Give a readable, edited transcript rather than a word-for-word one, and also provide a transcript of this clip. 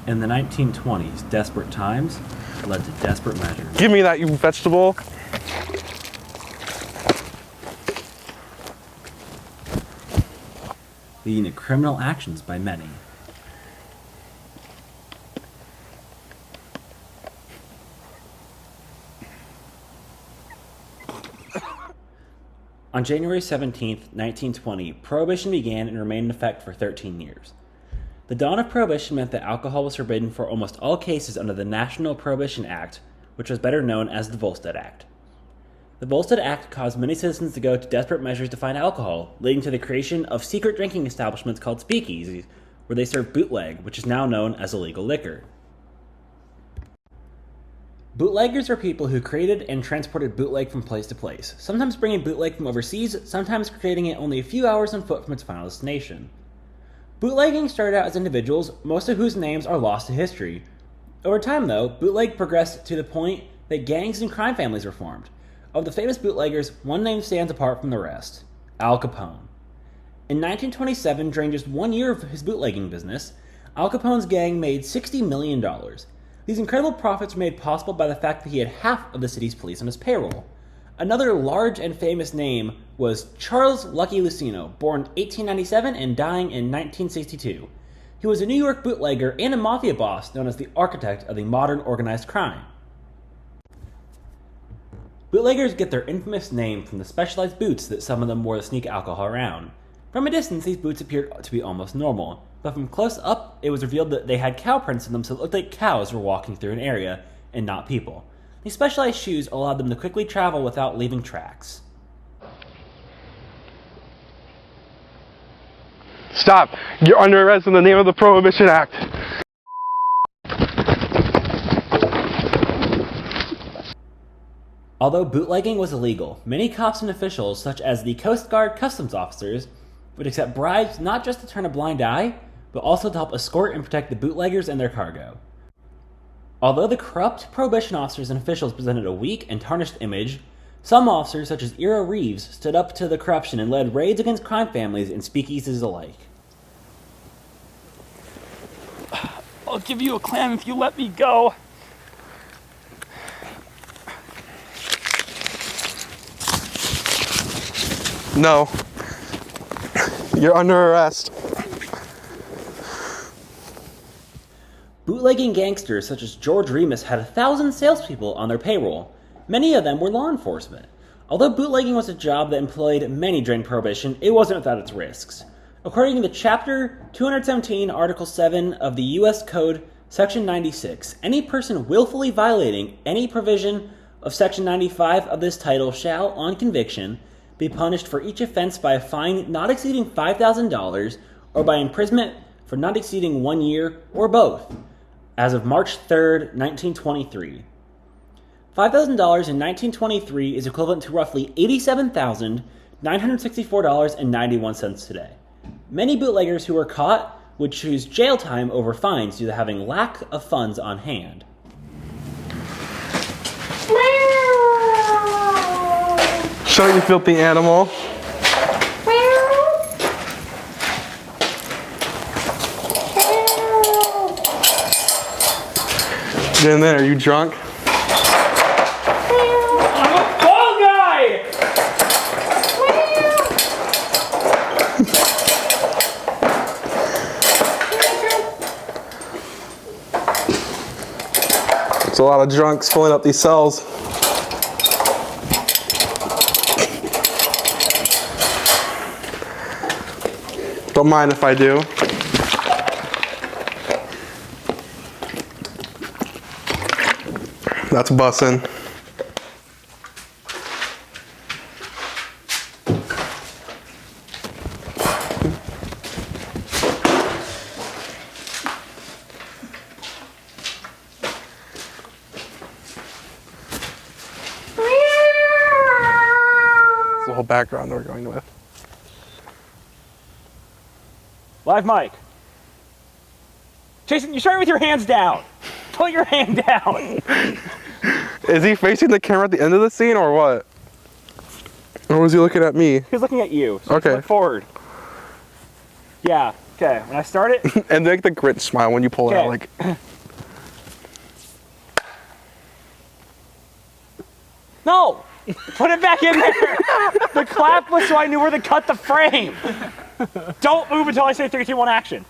In the 1920s, desperate times led to desperate measures. Give me that, you vegetable. Leading to criminal actions by many. On January 17, 1920, Prohibition began and remained in effect for 13 years. The dawn of Prohibition meant that alcohol was forbidden for almost all cases under the National Prohibition Act, which was better known as the Volstead Act. The Volstead Act caused many citizens to go to desperate measures to find alcohol, leading to the creation of secret drinking establishments called speakeasies, where they served bootleg, which is now known as illegal liquor. Bootleggers are people who created and transported bootleg from place to place, sometimes bringing bootleg from overseas, sometimes creating it only a few hours on foot from its final destination. Bootlegging started out as individuals, most of whose names are lost to history. Over time, though, bootleg progressed to the point that gangs and crime families were formed. Of the famous bootleggers, one name stands apart from the rest: Al Capone. In 1927, during just 1 year of his bootlegging business, Al Capone's gang made $60 million. These incredible profits were made possible by the fact that he had half of the city's police on his payroll. Another large and famous name was Charles Lucky Lucino, born 1897 and dying in 1962. He was a New York bootlegger and a mafia boss known as the architect of the modern organized crime. Bootleggers get their infamous name from the specialized boots that some of them wore to sneak alcohol around. From a distance, these boots appeared to be almost normal, but from close up, it was revealed that they had cow prints in them, so it looked like cows were walking through an area, and not people. These specialized shoes allowed them to quickly travel without leaving tracks. Stop! You're under arrest in the name of the Prohibition Act. Although bootlegging was illegal, many cops and officials, such as the Coast Guard customs officers, would accept bribes not just to turn a blind eye, but also to help escort and protect the bootleggers and their cargo. Although the corrupt Prohibition officers and officials presented a weak and tarnished image, some officers, such as Ira Reeves, stood up to the corruption and led raids against crime families and speakeasies alike. I'll give you a clam if you let me go. No. You're under arrest. Bootlegging gangsters such as George Remus had 1,000 salespeople on their payroll. Many of them were law enforcement. Although bootlegging was a job that employed many during Prohibition, it wasn't without its risks. According to Chapter 217, Article 7 of the U.S. Code, Section 96, any person willfully violating any provision of Section 95 of this title shall, on conviction, be punished for each offense by a fine not exceeding $5,000 or by imprisonment for not exceeding 1 year, or both, as of March 3rd, 1923. $5,000 in 1923 is equivalent to roughly $87,964.91 today. Many bootleggers who were caught would choose jail time over fines due to having lack of funds on hand. Shut up, you filthy animal. Get in there, are you drunk? I'm a fall guy! There's a lot of drunks filling up these cells. Don't mind if I do. That's bussin'. That's the whole background we're going with. Live mic. Jason, you're starting with your hands down. Put your hand down. Is he facing the camera at the end of the scene or what? Or was he looking at me? He's looking at you. So Okay. look forward. Yeah. Okay, when I start it. And make the Grinch smile when you pull it out. Like. No! Put it back in there! The clap was so I knew where to cut the frame! Don't move until I say 3, 2, 1, action.